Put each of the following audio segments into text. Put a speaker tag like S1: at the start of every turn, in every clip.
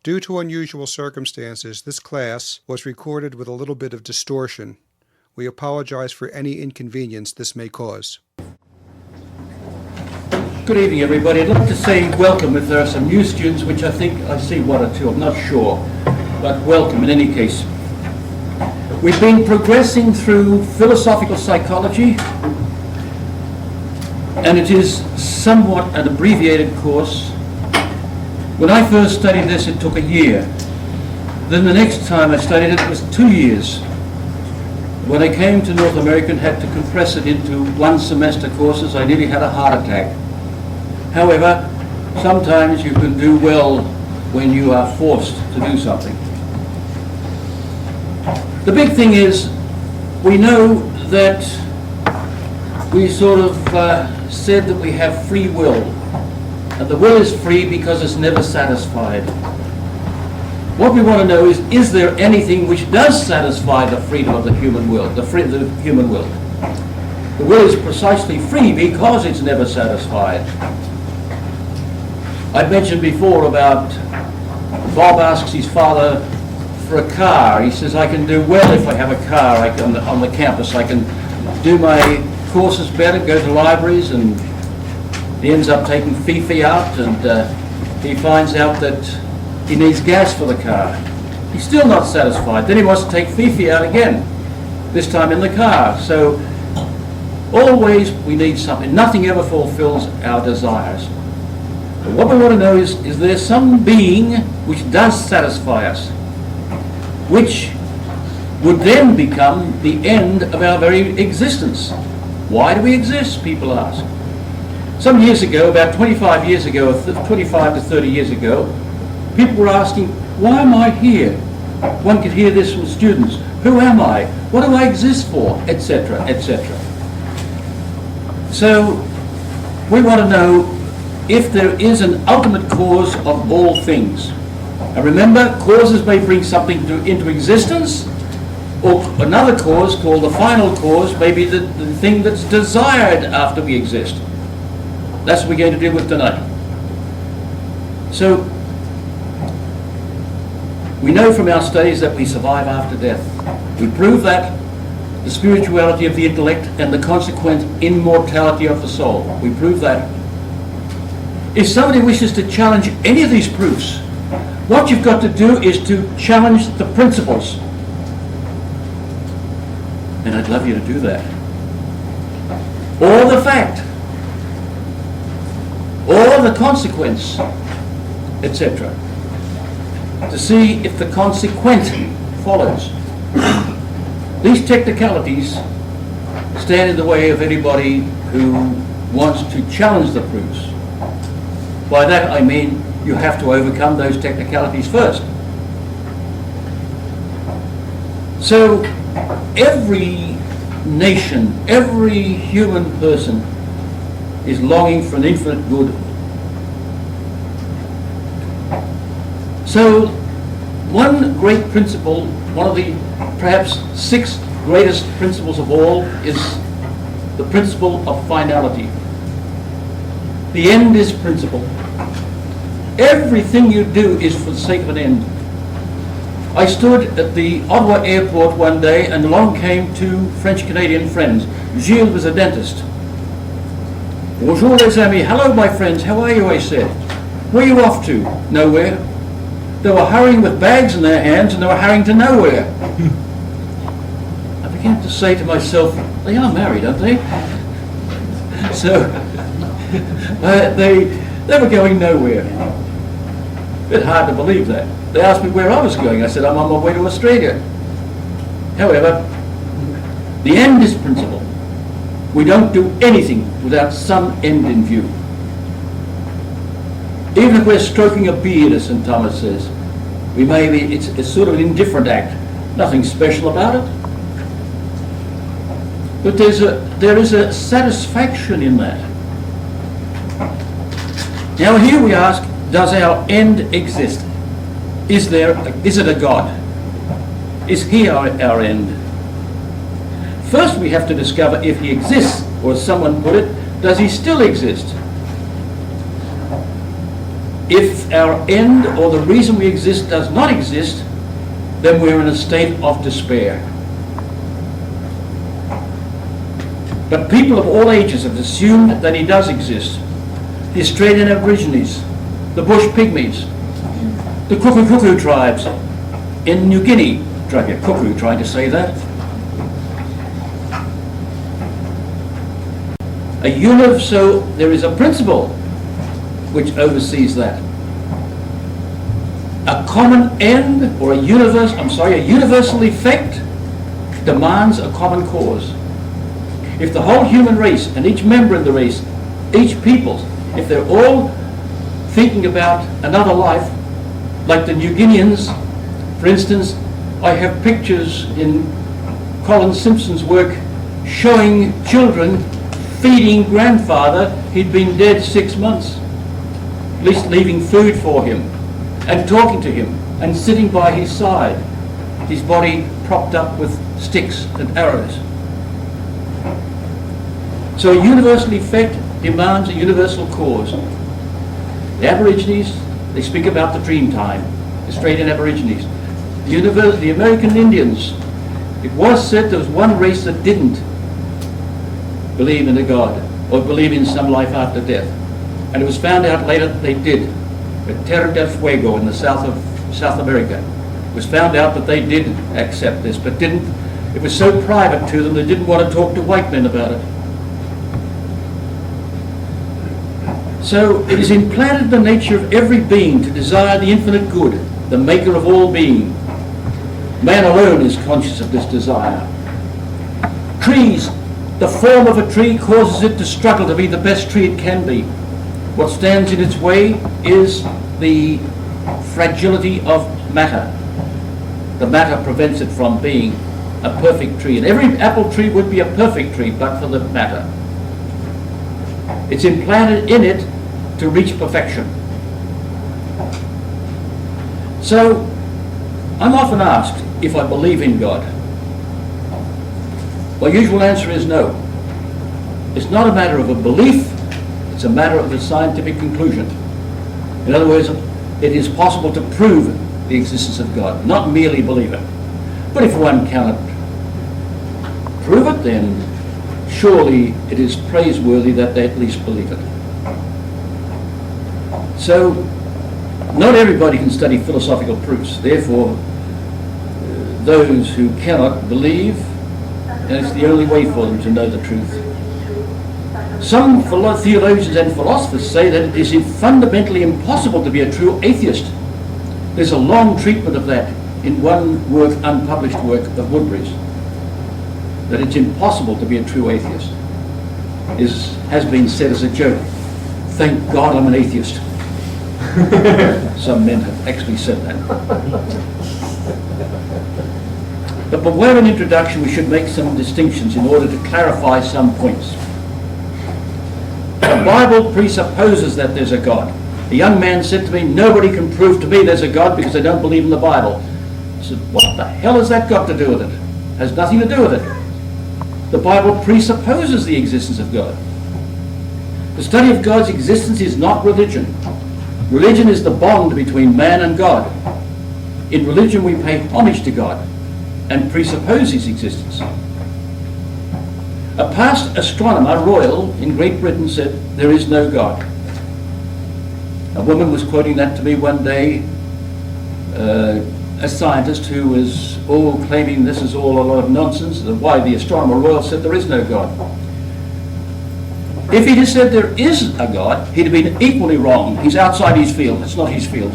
S1: Due to unusual circumstances, this class was recorded with a little bit of distortion. We apologize for any inconvenience this may cause.
S2: Good evening, everybody. I'd like to say welcome if there are some new students, which I think I see one or two, I'm not sure, but welcome in any case. We've been progressing through philosophical psychology, and it is somewhat an abbreviated course. When I first studied this, it took a year. Then the next time I studied it, it was 2 years. When I came to North America and had to compress it into one semester courses, I nearly had a heart attack. However, sometimes you can do well when you are forced to do something. The big thing is, we know that we sort of said that we have free will. And the will is free because it's never satisfied. What we want to know is there anything which does satisfy the freedom of the human will, the human will? The will is precisely free because it's never satisfied. I mentioned before about Bob asks his father for a car. He says, I can do well if I have a car on the campus. I can do my courses better, go to libraries, and he ends up taking Fifi out, and he finds out that he needs gas for the car. He's still not satisfied. Then he wants to take Fifi out again, this time in the car. So always we need something. Nothing ever fulfills our desires. But what we want to know is there some being which does satisfy us, which would then become the end of our very existence? Why do we exist, people ask. Some years ago, about 25 years ago, 25 to 30 years ago, people were asking, why am I here? One could hear this from students. Who am I? What do I exist for? Etc., etc. So we want to know if there is an ultimate cause of all things. And remember, causes may bring something into existence, or another cause called the final cause may be the thing that's desired after we exist. That's what we're going to deal with tonight. So, we know from our studies that we survive after death. We prove that the spirituality of the intellect and the consequent immortality of the soul. We prove that. If somebody wishes to challenge any of these proofs, what you've got to do is to challenge the principles. And I'd love you to do that. Or the fact. Or the consequence, etc. To see if the consequent follows. These technicalities stand in the way of anybody who wants to challenge the proofs. By that I mean you have to overcome those technicalities first. So every nation, every human person is longing for an infinite good. So one great principle, one of the perhaps 6 greatest principles of all, is the principle of finality. The end is principle. Everything you do is for the sake of an end. I stood at the Ottawa airport one day and along came 2 French-Canadian friends. Gilles was a dentist. Bonjour les amis, hello my friends, how are you, I said. Where are you off to? Nowhere. They were hurrying with bags in their hands and they were hurrying to nowhere. I began to say to myself, they are married, aren't they? So, they were going nowhere. A bit hard to believe that. They asked me where I was going. I said, I'm on my way to Australia. However, the end is principle. We don't do anything without some end in view. Even if we're stroking a beard, as St. Thomas says, we may be, it's sort of an indifferent act. Nothing special about it. But there is a satisfaction in that. Now here we ask, does our end exist? Is it a God? Is he our end? First we have to discover if he exists, or as someone put it, does he still exist? If our end or the reason we exist does not exist, then we're in a state of despair. But people of all ages have assumed that he does exist. The Australian Aborigines, the Bush Pygmies, the Kuku tribes in New Guinea. Drive you cuckoo trying to say that. So there is a principle which oversees that. A common end or a universal effect demands a common cause. If the whole human race and each member of the race, each people, if they're all thinking about another life, like the New Guineans, for instance, I have pictures in Colin Simpson's work showing children feeding grandfather. He'd been dead 6 months, at least leaving food for him, and talking to him, and sitting by his side, his body propped up with sticks and arrows. So a universal effect demands a universal cause. The Aborigines, they speak about the dream time, the Australian Aborigines. The American Indians, it was said there was one race that didn't believe in a God or believe in some life after death. And it was found out later that they did. At Terra del Fuego in the south of South America, it was found out that they did accept this, but didn't. It was so private to them they didn't want to talk to white men about it. So it is implanted in the nature of every being to desire the infinite good, the maker of all being. Man alone is conscious of this desire. Trees, the form of a tree causes it to struggle to be the best tree it can be. What stands in its way is the fragility of matter. The matter prevents it from being a perfect tree. And every apple tree would be a perfect tree but for the matter. It's implanted in it to reach perfection. So, I'm often asked if I believe in God. My usual answer is no. It's not a matter of a belief, it's a matter of a scientific conclusion. In other words, it is possible to prove the existence of God, not merely believe it. But if one cannot prove it, then surely it is praiseworthy that they at least believe it. So, not everybody can study philosophical proofs. Therefore, those who cannot believe, and it's the only way for them to know the truth. Some theologians and philosophers say that it is fundamentally impossible to be a true atheist. There's a long treatment of that in one work, unpublished work of Woodbury's, that it's impossible to be a true atheist. Has been said as a joke. Thank God I'm an atheist. Some men have actually said that. But before an introduction, we should make some distinctions in order to clarify some points. The Bible presupposes that there's a God. A young man said to me, nobody can prove to me there's a God because they don't believe in the Bible. I said, what the hell has that got to do with it? It has nothing to do with it. The Bible presupposes the existence of God. The study of God's existence is not religion. Religion is the bond between man and God. In religion we pay homage to God and presuppose his existence. A past astronomer royal in Great Britain said, there is no God. A woman was quoting that to me one day, a scientist who was all claiming this is all a lot of nonsense, and why the astronomer royal said there is no God. If he'd have said there is a God, he'd have been equally wrong. He's outside his field. It's not his field.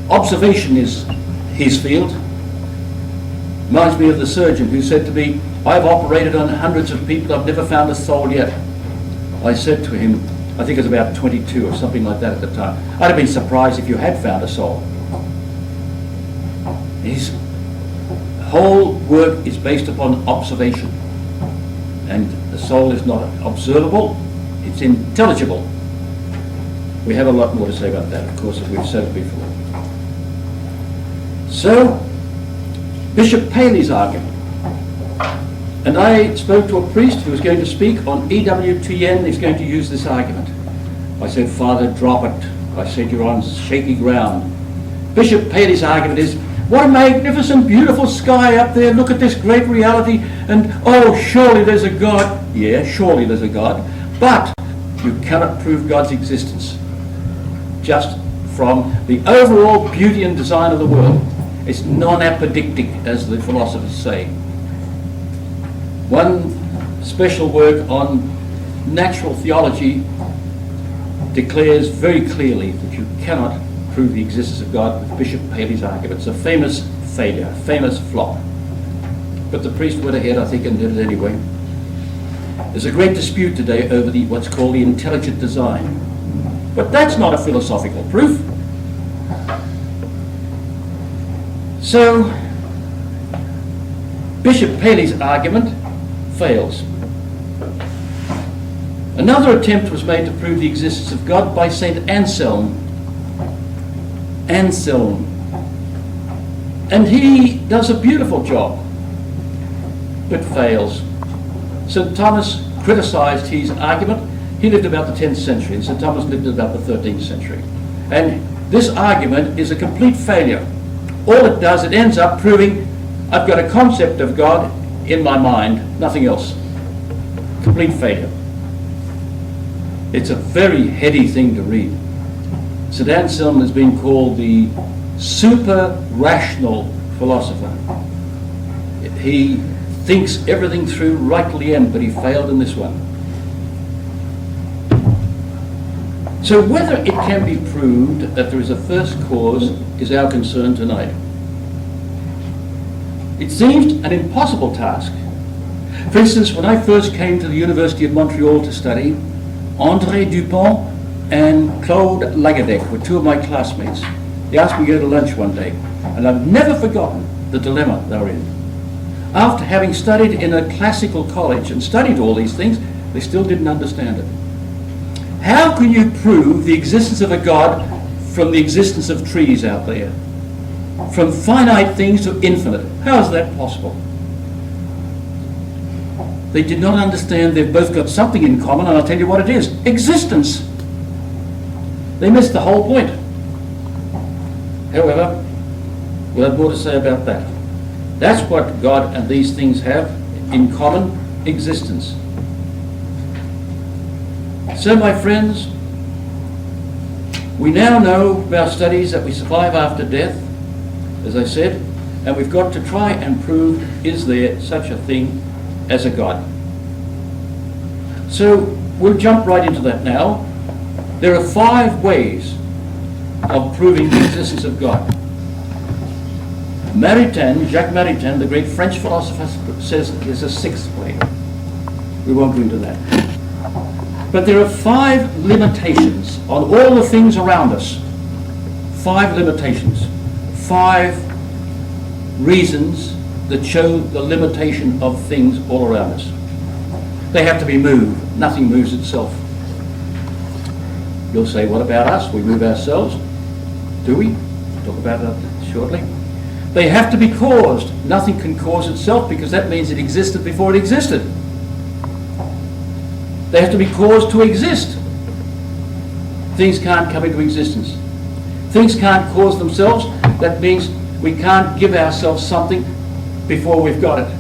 S2: Observation is his field. Reminds me of the surgeon who said to me, I've operated on hundreds of people, I've never found a soul yet. I said to him, I think it was about 22 or something like that at the time, I'd have been surprised if you had found a soul. His whole work is based upon observation. And the soul is not observable, it's intelligible. We have a lot more to say about that, of course, as we've said before. So, Bishop Paley's argument. And I spoke to a priest who was going to speak on EWTN. He's going to use this argument. I said, Father, drop it. I said, you're on shaky ground. Bishop Paley's argument is, what a magnificent, beautiful sky up there. Look at this great reality. And, oh, surely there's a God. Yeah, surely there's a God. But you cannot prove God's existence just from the overall beauty and design of the world. It's non-apodictic, as the philosophers say. One special work on natural theology declares very clearly that you cannot prove the existence of God with Bishop Paley's argument. It's a famous failure, a famous flop. But the priest went ahead, I think, and did it anyway. There's a great dispute today over what's called the intelligent design. But that's not a philosophical proof. So, Bishop Paley's argument fails. Another attempt was made to prove the existence of God by St. Anselm. And he does a beautiful job, but fails. St. Thomas criticized his argument. He lived about the 10th century, and St. Thomas lived about the 13th century. And this argument is a complete failure. All it does, it ends up proving I've got a concept of God in my mind, nothing else. Complete failure. It's a very heady thing to read. St. Anselm has been called the super-rational philosopher. He thinks everything through right to the end, but he failed in this one. So whether it can be proved that there is a first cause is our concern tonight. It seems an impossible task. For instance, when I first came to the University of Montreal to study, André Dupont and Claude Lagadec were two of my classmates. They asked me to go to lunch one day, and I've never forgotten the dilemma they were in. After having studied in a classical college and studied all these things, they still didn't understand it. How can you prove the existence of a God from the existence of trees out there? From finite things to infinite. How is that possible? They did not understand they've both got something in common, and I'll tell you what it is. Existence. They missed the whole point. However, we'll have more to say about that. That's what God and these things have in common: existence. So, my friends, we now know from our studies that we survive after death, as I said, and we've got to try and prove, is there such a thing as a God? So, we'll jump right into that now. There are 5 ways of proving the existence of God. Jacques Maritain, the great French philosopher, says there's a 6th way. We won't go into that. But there are 5 limitations on all the things around us. 5 limitations. 5 reasons that show the limitation of things all around us. They have to be moved. Nothing moves itself. You'll say, what about us? We move ourselves. Do we? We'll talk about that shortly. They have to be caused. Nothing can cause itself, because that means it existed before it existed. They have to be caused to exist. Things can't come into existence. Things can't cause themselves. That means we can't give ourselves something before we've got it.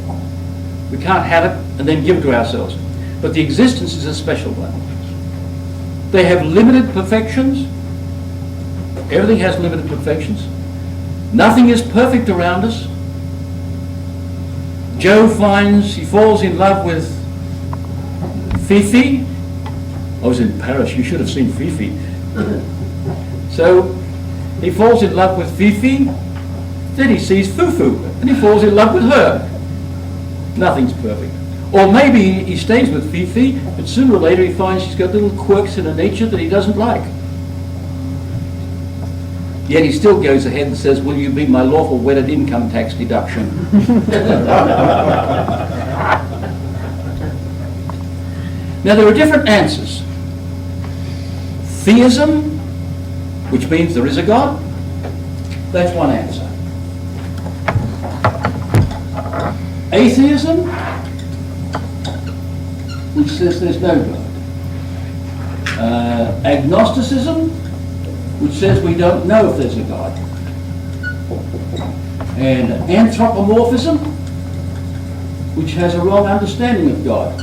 S2: We can't have it and then give it to ourselves. But the existence is a special one. They have limited perfections. Everything has limited perfections. Nothing is perfect around us. Joe he falls in love with Fifi. I was in Paris, you should have seen Fifi. So he falls in love with Fifi, then he sees Fufu, and he falls in love with her. Nothing's perfect. Or maybe he stays with Fifi, but sooner or later he finds she's got little quirks in her nature that he doesn't like. Yet he still goes ahead and says, will you be my lawful wedded income tax deduction? Now there are different answers. Theism, which means there is a God, that's one answer. Atheism, which says there's no God. Agnosticism, which says we don't know if there's a God. And anthropomorphism, which has a wrong understanding of God.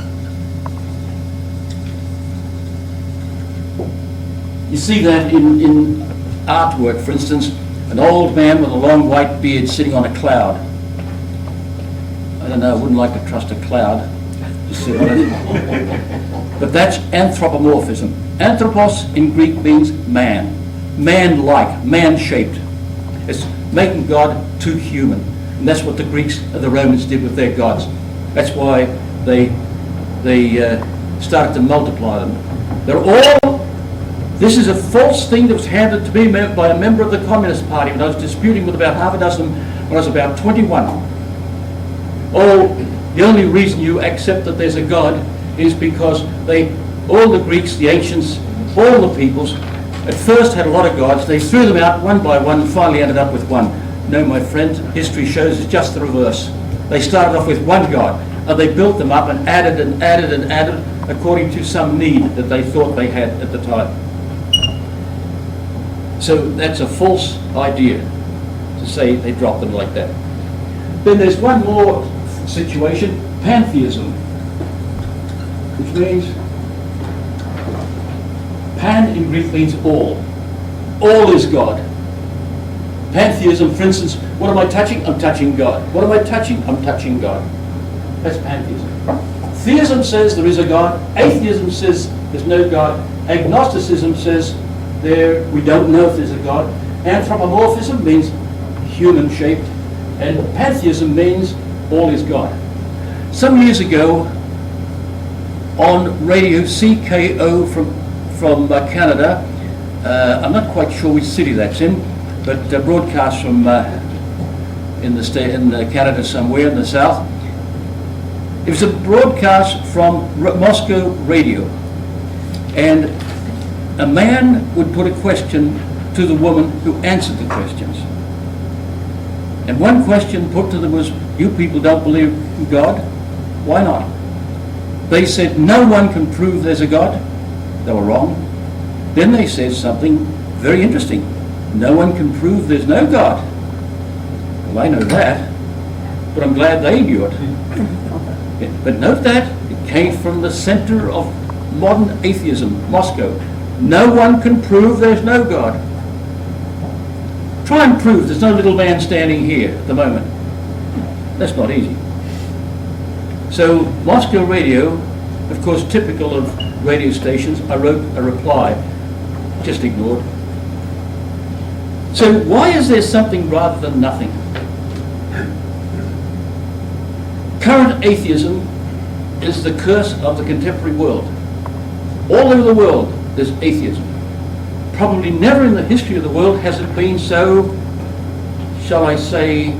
S2: You see that in artwork, for instance, an old man with a long white beard sitting on a cloud. I don't know, I wouldn't like to trust a cloud to sit on it. But that's anthropomorphism. Anthropos in Greek means man. Man-like, man-shaped. It's making God too human. And that's what the Greeks and the Romans did with their gods. That's why they started to multiply them. They're all... This is a false thing that was handed to me by a member of the Communist Party when I was disputing with about half a dozen when I was about 21. Oh, the only reason you accept that there's a God is because all the Greeks, the ancients, all the peoples, at first had a lot of gods. They threw them out one by one and finally ended up with one. No, my friend, history shows it's just the reverse. They started off with one God, and they built them up and added and added and added according to some need that they thought they had at the time. So that's a false idea to say they dropped them like that. Then there's one more situation, pantheism, which means, pan in Greek means all. All is God. Pantheism, for instance, what am I touching? I'm touching God. What am I touching? I'm touching God. That's pantheism. Theism says there is a God. Atheism says there's no God. Agnosticism says we don't know if there's a God. Anthropomorphism means human-shaped. And pantheism means all is God. Some years ago, on radio CKO from Canada, I'm not quite sure which city that's in, but broadcast from in Canada somewhere in the south. It was a broadcast from Moscow radio, and a man would put a question to the woman who answered the questions. And one question put to them was, you people don't believe in God? Why not? They said, no one can prove there's a God. They were wrong. Then they said something very interesting. No one can prove there's no God. Well, I know that, but I'm glad they knew it. But note that, it came from the center of modern atheism, Moscow. No one can prove there's no God. Try and prove there's no little man standing here at the moment. That's not easy. So Moscow radio, of course typical of radio stations, I wrote a reply, just ignored. So why is there something rather than nothing? Current atheism is the curse of the contemporary world. All over the world there's atheism. Probably never in the history of the world has it been so, shall I say,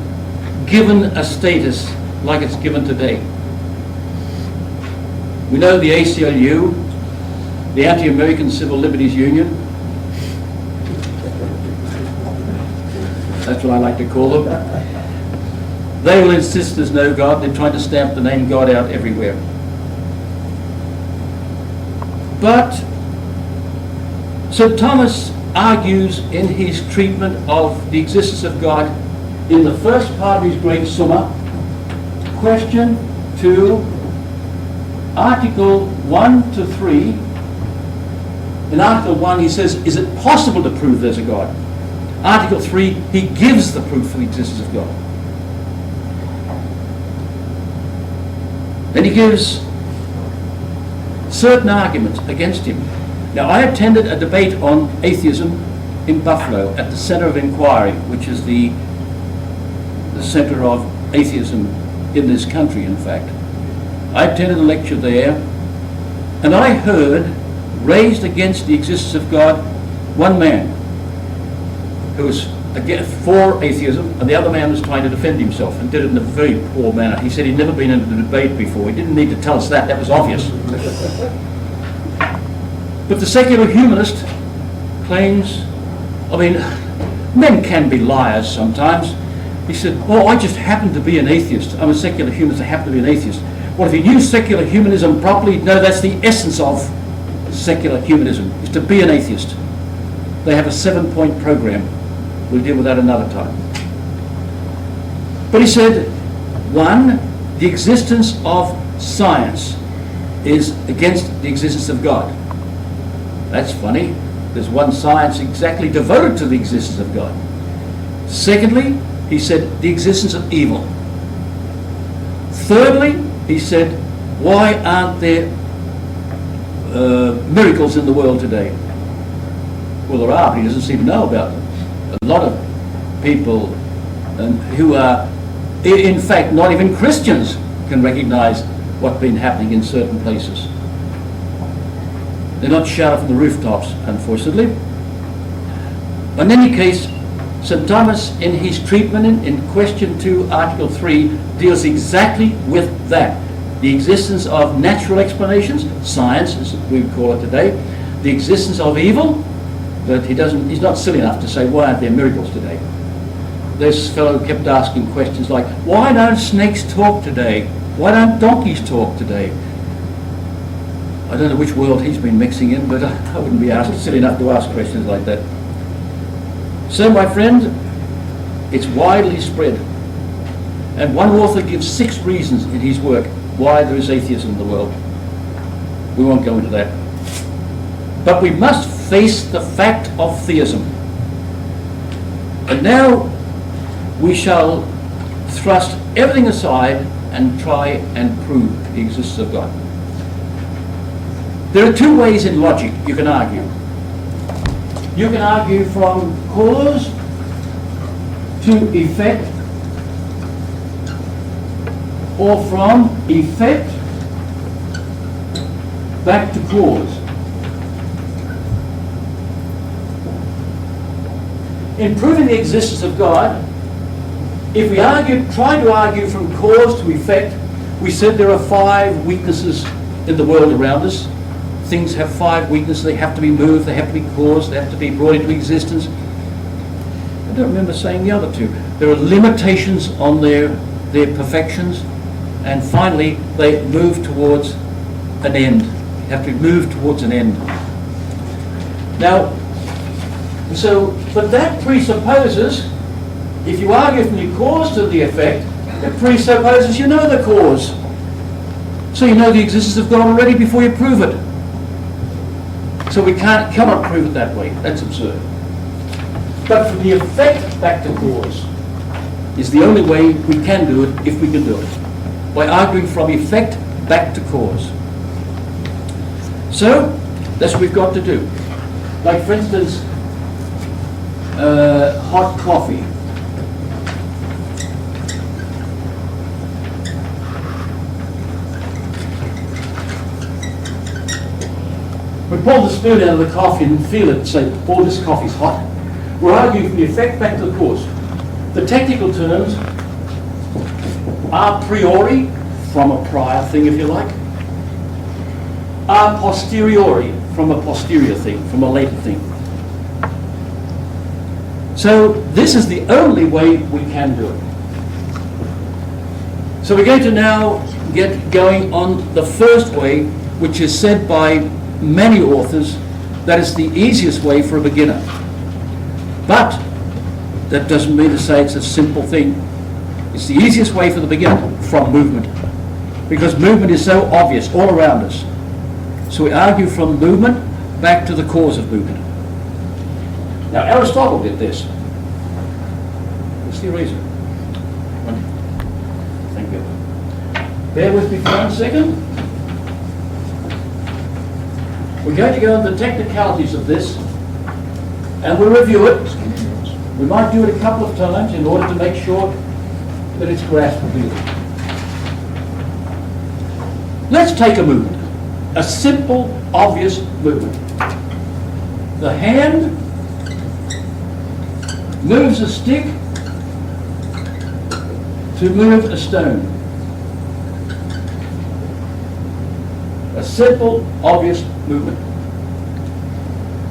S2: given a status like it's given today. We know the ACLU, the Anti-American Civil Liberties Union, that's what I like to call them. They will insist there's no God. They're trying to stamp the name God out everywhere. But St. Thomas argues in his treatment of the existence of God in the first part of his great Summa, question 2, Article 1 to 3. In Article 1 he says, is it possible to prove there's a God? Article 3, he gives the proof for the existence of God. Then he gives certain arguments against him. Now, I attended a debate on atheism in Buffalo at the Center of Inquiry, which is the center of atheism in this country, in fact. I attended a lecture there, and I heard, raised against the existence of God, one man who was for atheism, and the other man was trying to defend himself and did it in a very poor manner. He said he'd never been in a debate before. He didn't need to tell us that. That was obvious. But the secular humanist claims, I mean, men can be liars sometimes. He said, oh, I just happen to be an atheist. I'm a secular humanist, I happen to be an atheist. Well, if he knew secular humanism properly, he'd know that's the essence of secular humanism, is to be an atheist. They have a 7-point program. We'll deal with that another time. But he said, 1, the existence of science is against the existence of God. That's funny. There's one science exactly devoted to the existence of God. Secondly, he said the existence of evil. Thirdly, he said, why aren't there miracles in the world today? Well, there are, but he doesn't seem to know about them. A lot of people who are, in fact, not even Christians can recognize what's been happening in certain places. They're not shouted from the rooftops, unfortunately. In any case, St. Thomas, in his treatment in question 2, article 3, deals exactly with that. The existence of natural explanations, science, as we would call it today, the existence of evil, but he's not silly enough to say, why aren't there miracles today? This fellow kept asking questions like, why don't snakes talk today? Why don't donkeys talk today? I don't know which world he's been mixing in, but I wouldn't be silly enough to ask questions like that. So, my friend, it's widely spread. And one author gives 6 reasons in his work why there is atheism in the world. We won't go into that. But we must face the fact of theism. And now we shall thrust everything aside and try and prove the existence of God. There are 2 ways in logic you can argue. You can argue from cause to effect, or from effect back to cause. In proving the existence of God, if we try to argue from cause to effect, we said there are 5 weaknesses in the world around us. Things have 5 weaknesses. They have to be moved, they have to be caused, they have to be brought into existence. I don't remember saying the other 2. There are limitations on their perfections, and finally they move towards an end. You have to move towards an end. Now, but that presupposes, if you argue from the cause to the effect, it presupposes you know the cause. So you know the existence of God already before you prove it. So we cannot prove it that way. That's absurd. But from the effect back to cause is the only way we can do it, if we can do it, by arguing from effect back to cause. So that's what we've got to do. Like, for instance, hot coffee. We pull the spoon out of the coffee and feel it, say, oh, this coffee's hot. We're arguing from the effect back to the cause. The technical terms, a priori, from a prior thing, if you like. A posteriori, from a posterior thing, from a later thing. So this is the only way we can do it. So we're going to now get going on the first way, which is said by many authors that is the easiest way for a beginner. But that doesn't mean to say it's a simple thing. It's the easiest way for the beginner from movement, because movement is so obvious all around us. So we argue from movement back to the cause of movement. Now Aristotle did this. What's the reason? Thank you. Bear with me for 1 second. We're going to go into the technicalities of this, and we'll review it. We might do it a couple of times in order to make sure that it's graspable. Let's take a movement, a simple, obvious movement. The hand moves a stick to move a stone. A simple, obvious movement.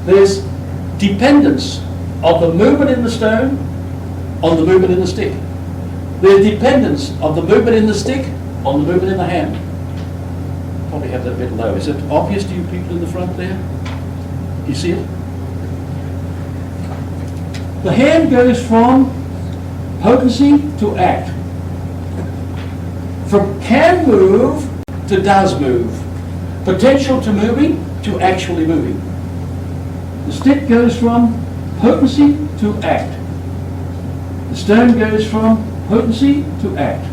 S2: There's dependence of the movement in the stone on the movement in the stick. There's dependence of the movement in the stick on the movement in the hand. Probably have that a bit low. Is it obvious to you people in the front there? You see it? The hand goes from potency to act. From can move to does move. Potential to moving to actually moving. The stick goes from potency to act. The stone goes from potency to act.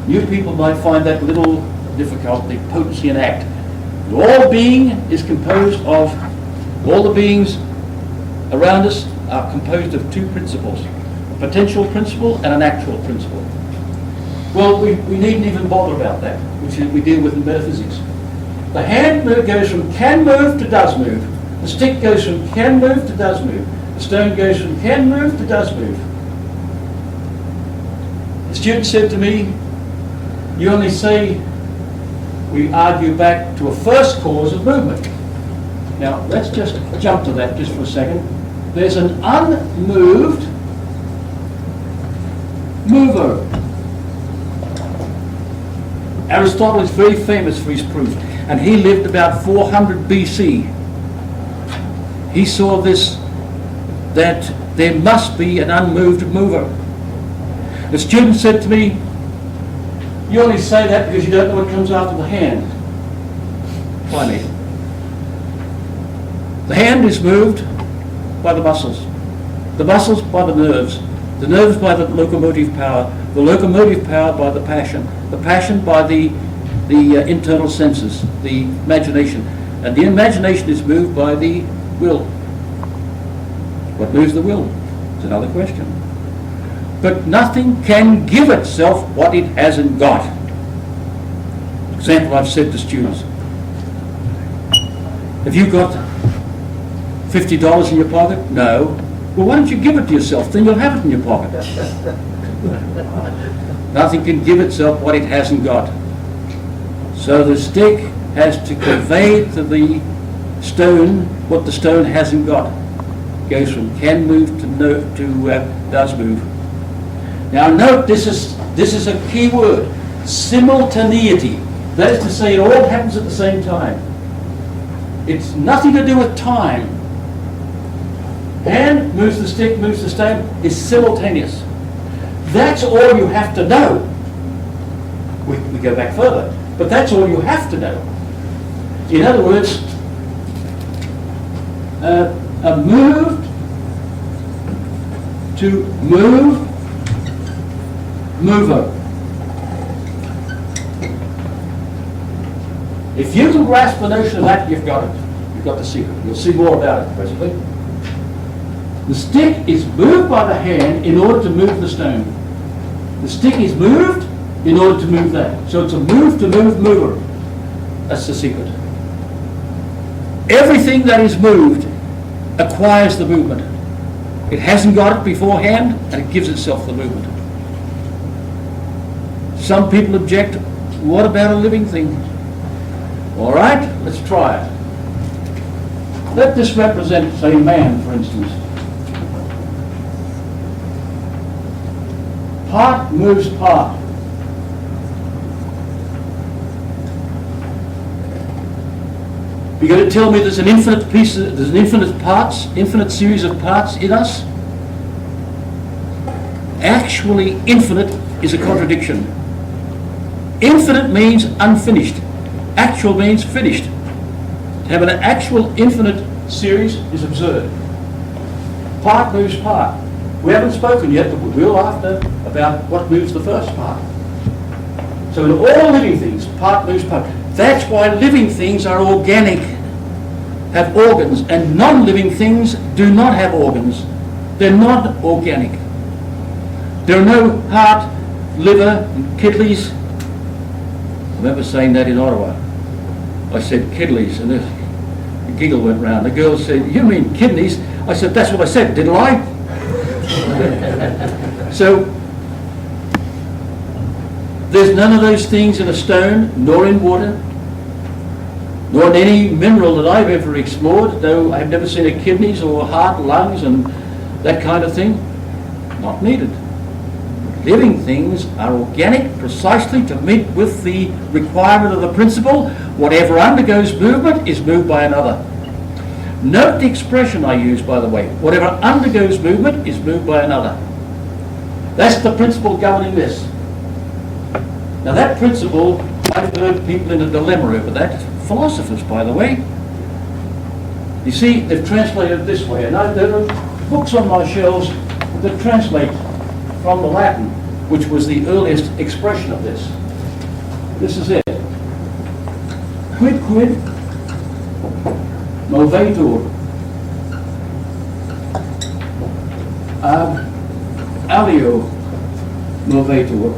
S2: You people might find that a little difficult, the potency and act. All being is composed of, all the beings around us are composed of two principles, a potential principle and an actual principle. Well, we needn't even bother about that, which we deal with in metaphysics. The hand goes from can move to does move. The stick goes from can move to does move. The stone goes from can move to does move. The student said to me, you only say we argue back to a first cause of movement. Now, let's just jump to that just for a second. There's an unmoved mover. Aristotle is very famous for his proof, and he lived about 400 BC. He saw this, that there must be an unmoved mover. The student said to me, you only say that because you don't know what comes after the hand. Why me? The hand is moved by the muscles by the nerves by the locomotive power by the passion by the internal senses, the imagination. And the imagination is moved by the will. What moves the will? It's another question. But nothing can give itself what it hasn't got. Example I've said to students. Have you got $50 in your pocket? No. Well, why don't you give it to yourself? Then you'll have it in your pocket. Nothing can give itself what it hasn't got. So the stick has to convey to the stone what the stone hasn't got. It goes from can move to does move. Now note, this is a key word, simultaneity. That is to say, it all happens at the same time. It's nothing to do with time. Hand moves the stick, moves the stone, is simultaneous. That's all you have to know. We go back further, but that's all you have to know. In other words, a moved to move mover. If you can grasp the notion of that, you've got it. You've got the secret. You'll see more about it presently. The stick is moved by the hand in order to move the stone. The stick is moved in order to move that. So it's a move to move mover. That's the secret. Everything that is moved acquires the movement. It hasn't got it beforehand, and it gives itself the movement. Some people object, what about a living thing? All right, let's try it. Let this represent, say, man, for instance. Part moves part. You're going to tell me there's an infinite series of parts in us? Actually, infinite is a contradiction. Infinite means unfinished. Actual means finished. To have an actual infinite series is absurd. Part moves part. We haven't spoken yet, but we will after about what moves the first part. So in all living things, part moves part. That's why living things are organic, have organs, and non-living things do not have organs. They're not organic. There are no heart, liver, and kidneys. I remember saying that in Ottawa. I said kidneys, and a giggle went round. The girl said, "You mean kidneys?" I said, "That's what I said, didn't I?" So, there's none of those things in a stone, nor in water, nor in any mineral that I've ever explored, though I've never seen a kidneys or heart, lungs, and that kind of thing. Not needed. Living things are organic precisely to meet with the requirement of the principle. Whatever undergoes movement is moved by another. Note the expression I use, by the way. Whatever undergoes movement is moved by another. That's the principle governing this. Now that principle, I've heard people in a dilemma over that. Philosophers, by the way. You see, they've translated it this way. And there are books on my shelves that translate from the Latin, which was the earliest expression of this. This is it. Quid movetur ab alio movetur.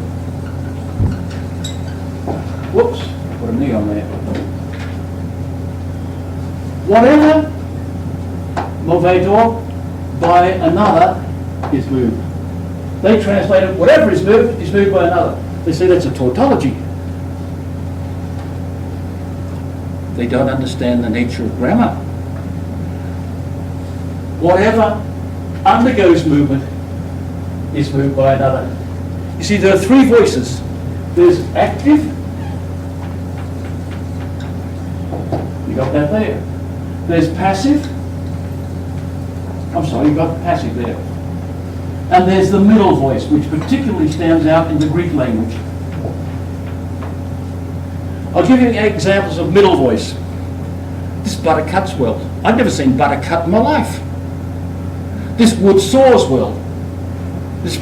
S2: Whoops, put a knee on there. Whatever movetur by another is moved. They translate it, whatever is moved by another. They say that's a tautology. They don't understand the nature of grammar. Whatever undergoes movement is moved by another. You see, there are three voices. There's active. You got that there. There's passive. I'm sorry, you got passive there. And there's the middle voice, which particularly stands out in the Greek language. I'll give you examples of middle voice. This butter cuts well. I've never seen butter cut in my life. This wood saws well. This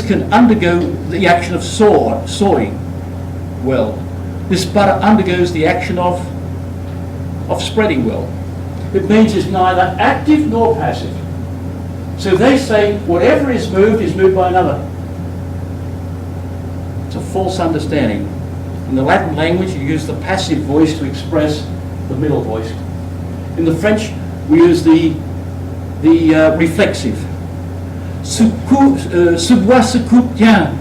S2: can undergo the action of sawing well. This butter undergoes the action of spreading well. It means it's neither active nor passive. So they say whatever is moved by another. It's a false understanding. In the Latin language, you use the passive voice to express the middle voice. In the French, we use the reflexive. Ce bois se coupe bien.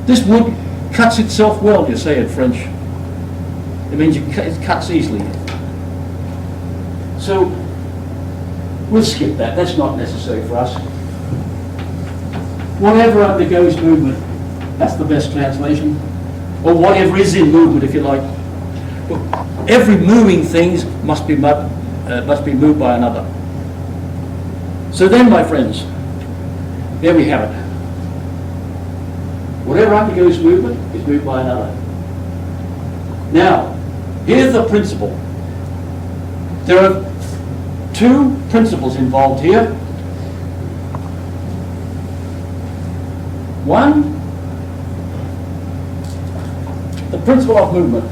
S2: This wood cuts itself well, you say in French. It means it cuts easily. So, we'll skip that. That's not necessary for us. Whatever undergoes movement, that's the best translation. Or whatever is in movement, if you like. Every moving thing must be moved by another. So then, my friends, there we have it. Whatever undergoes movement is moved by another. Now, here's the principle. There are two principles involved here. One, the principle of movement.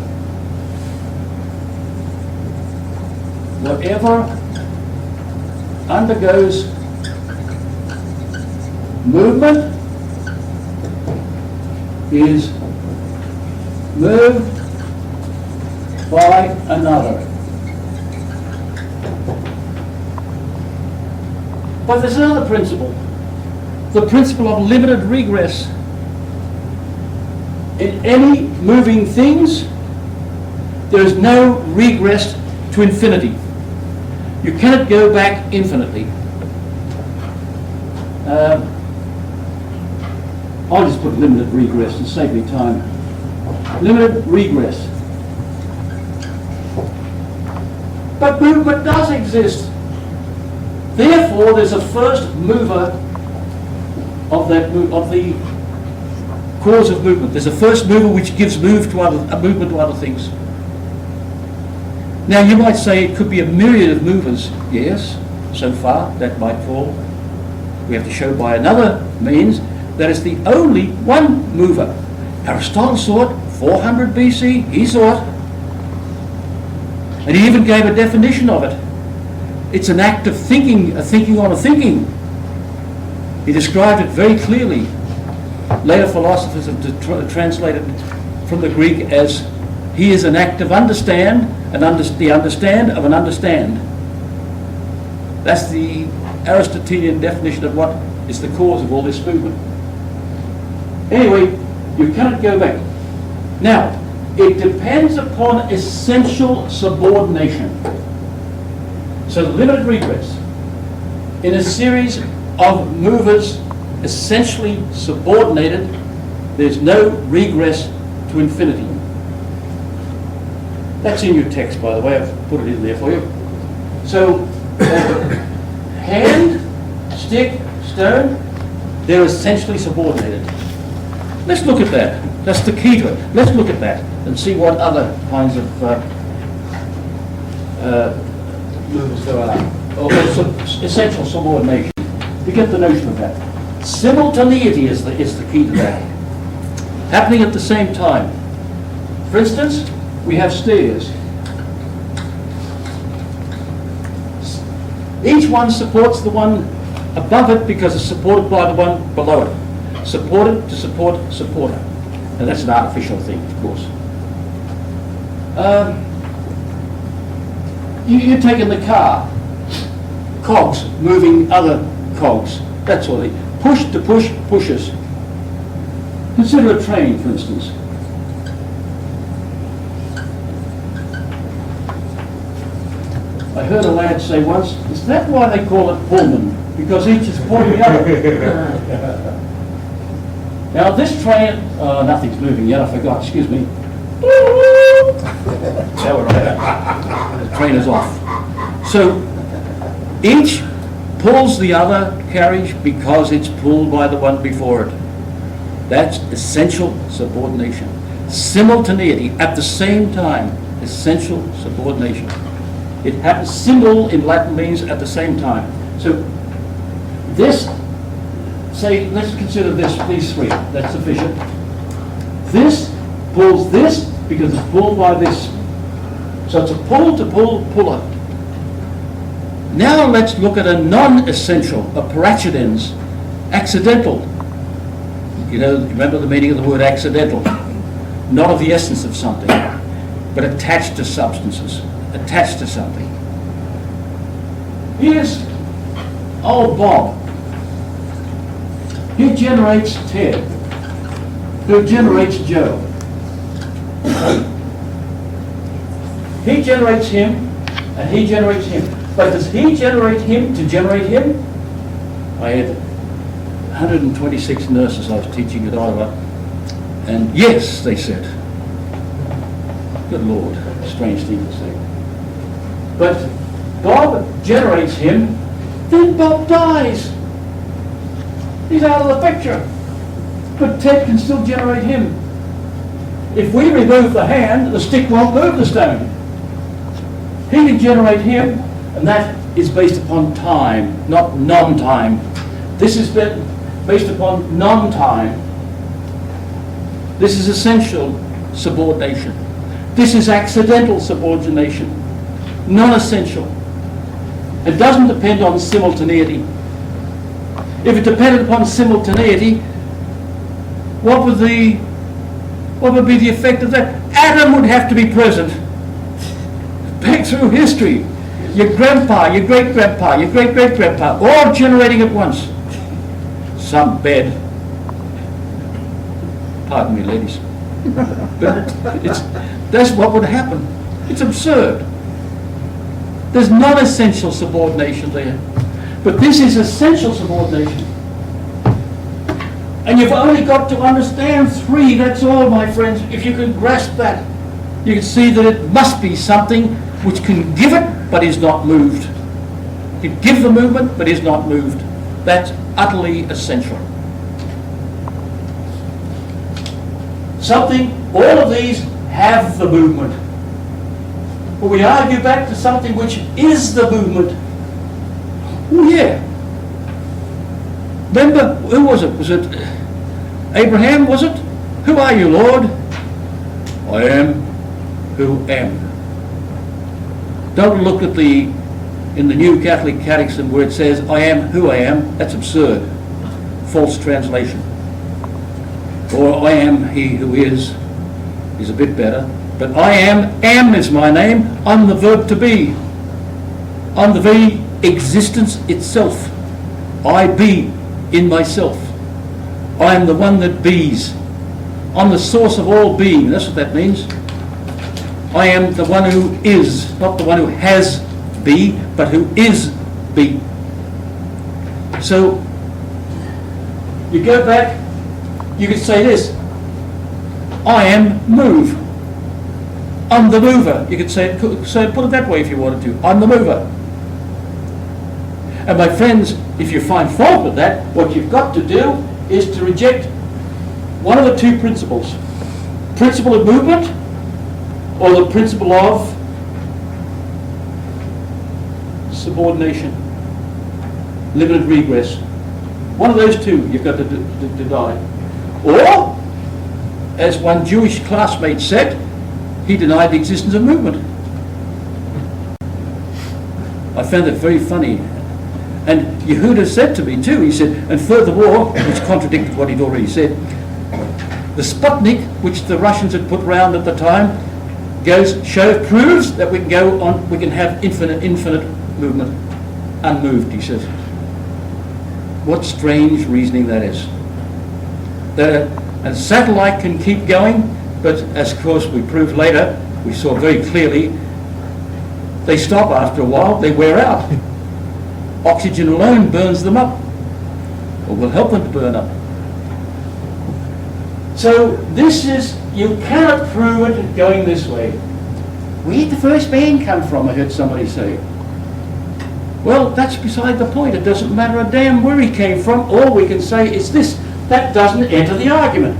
S2: Whatever undergoes movement is moved by another. But there's another principle. The principle of limited regress. In any moving things, there is no regress to infinity. You cannot go back infinitely. I'll just put limited regress to save me time. Limited regress. But movement does exist. Therefore, there's a first mover of the cause of movement. There's a first mover which gives movement to other things. Now, you might say it could be a myriad of movers. Yes, so far that might fall. We have to show by another means that it's the only one mover. Aristotle saw it, 400 BC, he saw it. And he even gave a definition of it. It's an act of thinking, a thinking on a thinking. He described it very clearly. Later philosophers have translated from the Greek as he is an act of understand, the understand of an understand. That's the Aristotelian definition of what is the cause of all this movement. Anyway, you cannot go back. Now, it depends upon essential subordination. So limited regress. In a series of movers essentially subordinated, there's no regress to infinity. That's in your text, by the way. I've put it in there for you. So, hand, stick, stone, they're essentially subordinated. Let's look at that. That's the key to it. Let's look at that and see what other kinds of movements there are. Or essential subordination. You get the notion of that. Simultaneity is the key to that. Happening at the same time. For instance, we have stairs. Each one supports the one above it because it's supported by the one below it. Supported to support supporter. And that's an artificial thing, of course. You take in the car, cogs moving other cogs, that sort of thing. Push to push pushes. Consider a train, for instance. I heard a lad say once, is that why they call it Pullman? Because each is pulling the other. Now this train, nothing's moving yet, I forgot, excuse me. Now we're right. The train is off. So each pulls the other carriage because it's pulled by the one before it. That's essential subordination. Simultaneity, at the same time, essential subordination. It happens, symbol in Latin means at the same time. So this, say, let's consider these three, that's sufficient. This pulls this because it's pulled by this. So it's a pull to pull, puller. Now let's look at a non-essential, a paraccidens, accidental. You know, remember the meaning of the word accidental? Not of the essence of something, but attached to substances, attached to something. Here's old Bob. He generates Ted, who generates Joe. He generates him, and he generates him. But does he generate him to generate him? I had 126 nurses I was teaching at Ottawa, and yes, they said. Good Lord, strange thing to say. But Bob generates him, then Bob dies. He's out of the picture. But Ted can still generate him. If we remove the hand, the stick won't move the stone. He can generate him, and that is based upon time, not non-time. This has been based upon non-time. This is essential subordination. This is accidental subordination, non-essential. It doesn't depend on simultaneity. If it depended upon simultaneity, what would be the effect of that? Adam would have to be present. Back through history. Your grandpa, your great-grandpa, your great-great-grandpa, all generating at once. Some bed. Pardon me, ladies. But that's what would happen. It's absurd. There's non-essential subordination there. But this is essential subordination. And you've only got to understand three, that's all, my friends. If you can grasp that, you can see that it must be something which can give it, but is not moved. It can give the movement, but is not moved. That's utterly essential. Something, all of these have the movement. But we argue back to something which is the movement. Oh yeah. Remember, who was it? Was it Abraham, was it? Who are you, Lord? I am who am. Don't look at in the New Catholic Catechism where it says, I am who I am. That's absurd. False translation. Or I am he who is a bit better. But I am is my name. I'm the verb to be. I'm the very existence itself. I be in myself. I am the one that bees. I'm the source of all being. That's what that means. I am the one who is, not the one who has be, but who is be. So, you go back, you could say this, I am move. I'm the mover. You could say put it that way if you wanted to. I'm the mover. And my friends, if you find fault with that, what you've got to do is to reject one of the two principles. Principle of movement or the principle of subordination, limited regress. One of those two you've got to deny. Or, as one Jewish classmate said, he denied the existence of movement. I found it very funny. And Yehuda said to me too, he said, and furthermore, which contradicted what he'd already said, the Sputnik, which the Russians had put round at the time, proves that we can go on, we can have infinite movement, unmoved, he says. What strange reasoning that is. A satellite can keep going, but as of course we proved later, we saw very clearly, they stop after a while, they wear out. Oxygen alone burns them up, or will help them to burn up. So this is, you cannot prove it going this way. Where did the first man come from, I heard somebody say. Well, that's beside the point. It doesn't matter a damn where he came from. All we can say is this. That doesn't enter the argument.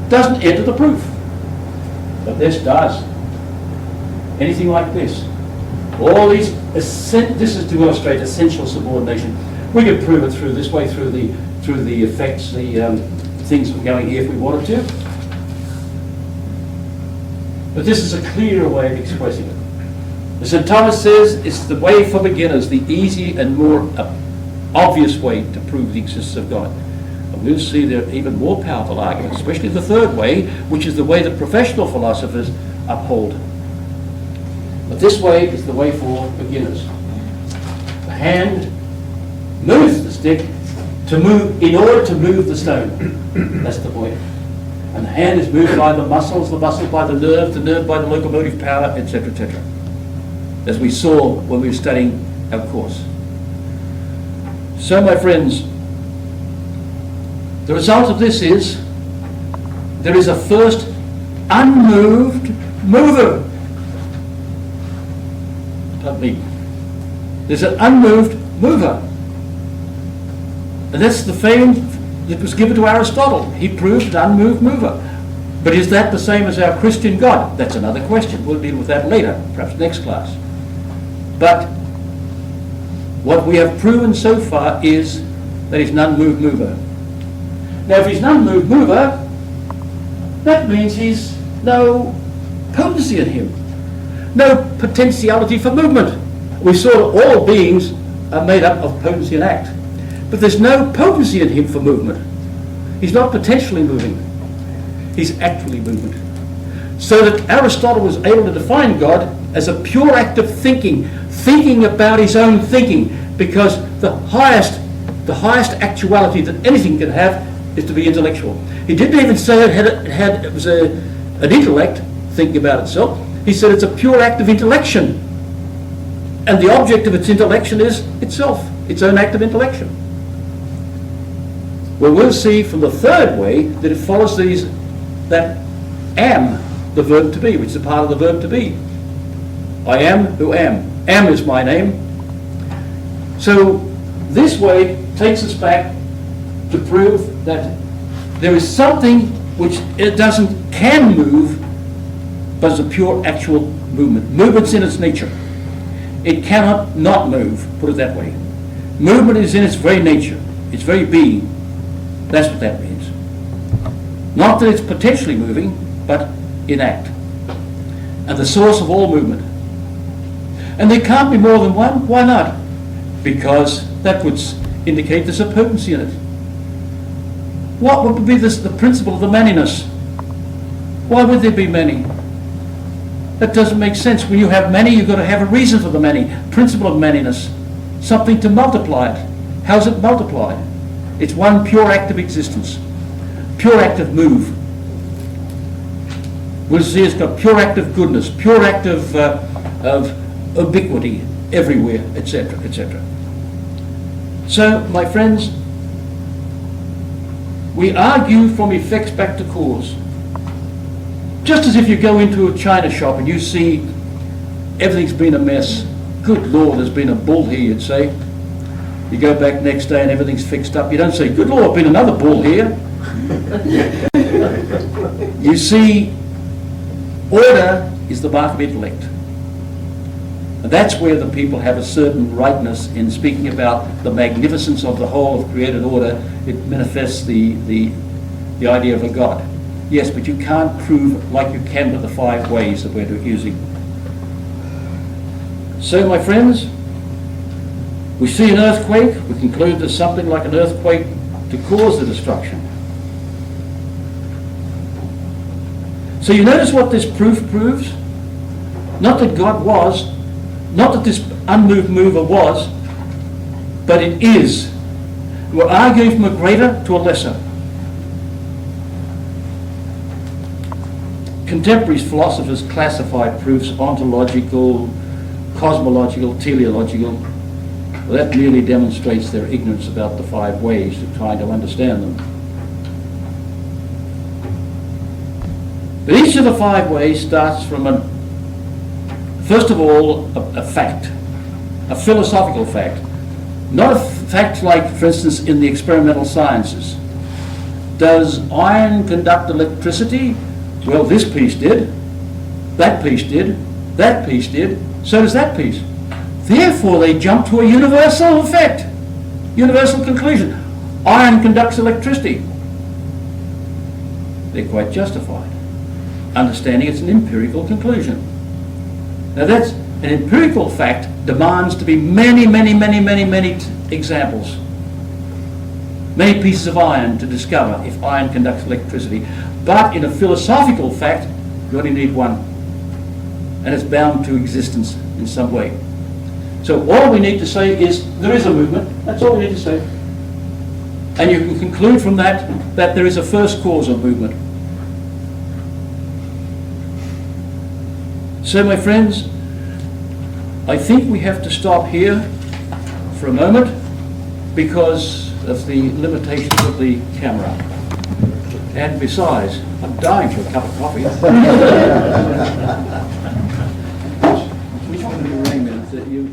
S2: Doesn't enter the proof. But this does. Anything like this. All these, this is to illustrate essential subordination. We could prove it through this way, through the effects, the things going here if we wanted to. But this is a clearer way of expressing it. As St. Thomas says, it's the way for beginners, the easy and more obvious way to prove the existence of God. And we'll see there are even more powerful arguments, especially the third way, which is the way that professional philosophers uphold. But this way is the way for beginners. The hand moves the stick to move, in order to move the stone. That's the point. And the hand is moved by the muscle by the nerve by the locomotive power, etc., etc. As we saw when we were studying our course. So, my friends, the result of this is there is a first unmoved mover. Pardon me. There's an unmoved mover. And that's the fame that was given to Aristotle. He proved an unmoved mover. But is that the same as our Christian God? That's another question. We'll deal with that later, perhaps next class. But what we have proven so far is that he's an unmoved mover. Now, if he's an unmoved mover, that means he's no potency in him, no potentiality for movement. We saw that all beings are made up of potency and act, but there's no potency in him for movement. He's not potentially moving, he's actually moving. So that Aristotle was able to define God as a pure act of thinking about his own thinking, because the highest actuality that anything can have is to be intellectual. He didn't even say it was an intellect thinking about itself. He said it's a pure act of intellection, and the object of its intellection is itself, its own act of intellection. Well, we'll see from the third way that it follows that am, the verb to be, which is a part of the verb to be. I am who am. Am is my name. So this way takes us back to prove that there is something which it can move, but is a pure actual movement. Movement's in its nature. It cannot not move, put it that way. Movement is in its very nature, its very being. That's what that means. Not that it's potentially moving, but in act. And the source of all movement. And there can't be more than one. Why not? Because that would indicate there's a potency in it. What would be the principle of the manyness? Why would there be many? That doesn't make sense. When you have many, you've got to have a reason for the many. Principle of manyness. Something to multiply it. How's it multiplied? It's one pure act of existence. Pure act of move. We'll see it's got pure act of goodness, pure act of ubiquity everywhere, etc., etc. So, my friends, we argue from effects back to cause. Just as if you go into a china shop and you see everything's been a mess. Good Lord, there's been a bull here, you'd say. You go back next day and everything's fixed up. You don't say, good Lord, been another bull here. You see, order is the mark of intellect. And that's where the people have a certain rightness in speaking about the magnificence of the whole of created order. It manifests the idea of a God. Yes, but you can't prove like you can with the 5 ways that we're using. So, my friends, we see an earthquake, we conclude there's something like an earthquake to cause the destruction. So you notice what this proof proves? Not that God was, not that this unmoved mover was, but it is. We're arguing from a greater to a lesser. Contemporary philosophers classify proofs ontological, cosmological, teleological. Well, that merely demonstrates their ignorance about the 5 ways of trying to understand them. But each of the 5 ways starts from first of all, a fact, a philosophical fact. Not a fact like, for instance, in the experimental sciences. Does iron conduct electricity? Well, this piece did, that piece did, that piece did, so does that piece. Therefore, they jump to a universal effect, universal conclusion. Iron conducts electricity. They're quite justified, understanding it's an empirical conclusion. Now that's an empirical fact, demands to be many examples, many pieces of iron to discover if iron conducts electricity. But in a philosophical fact, you only need one, and it's bound to existence in some way. So all we need to say is there is a movement. That's all we need to say. And you can conclude from that that there is a first cause of movement. So, my friends, I think we have to stop here for a moment because of the limitations of the camera. And besides, I'm dying for a cup of coffee. Which one of the arrangements that you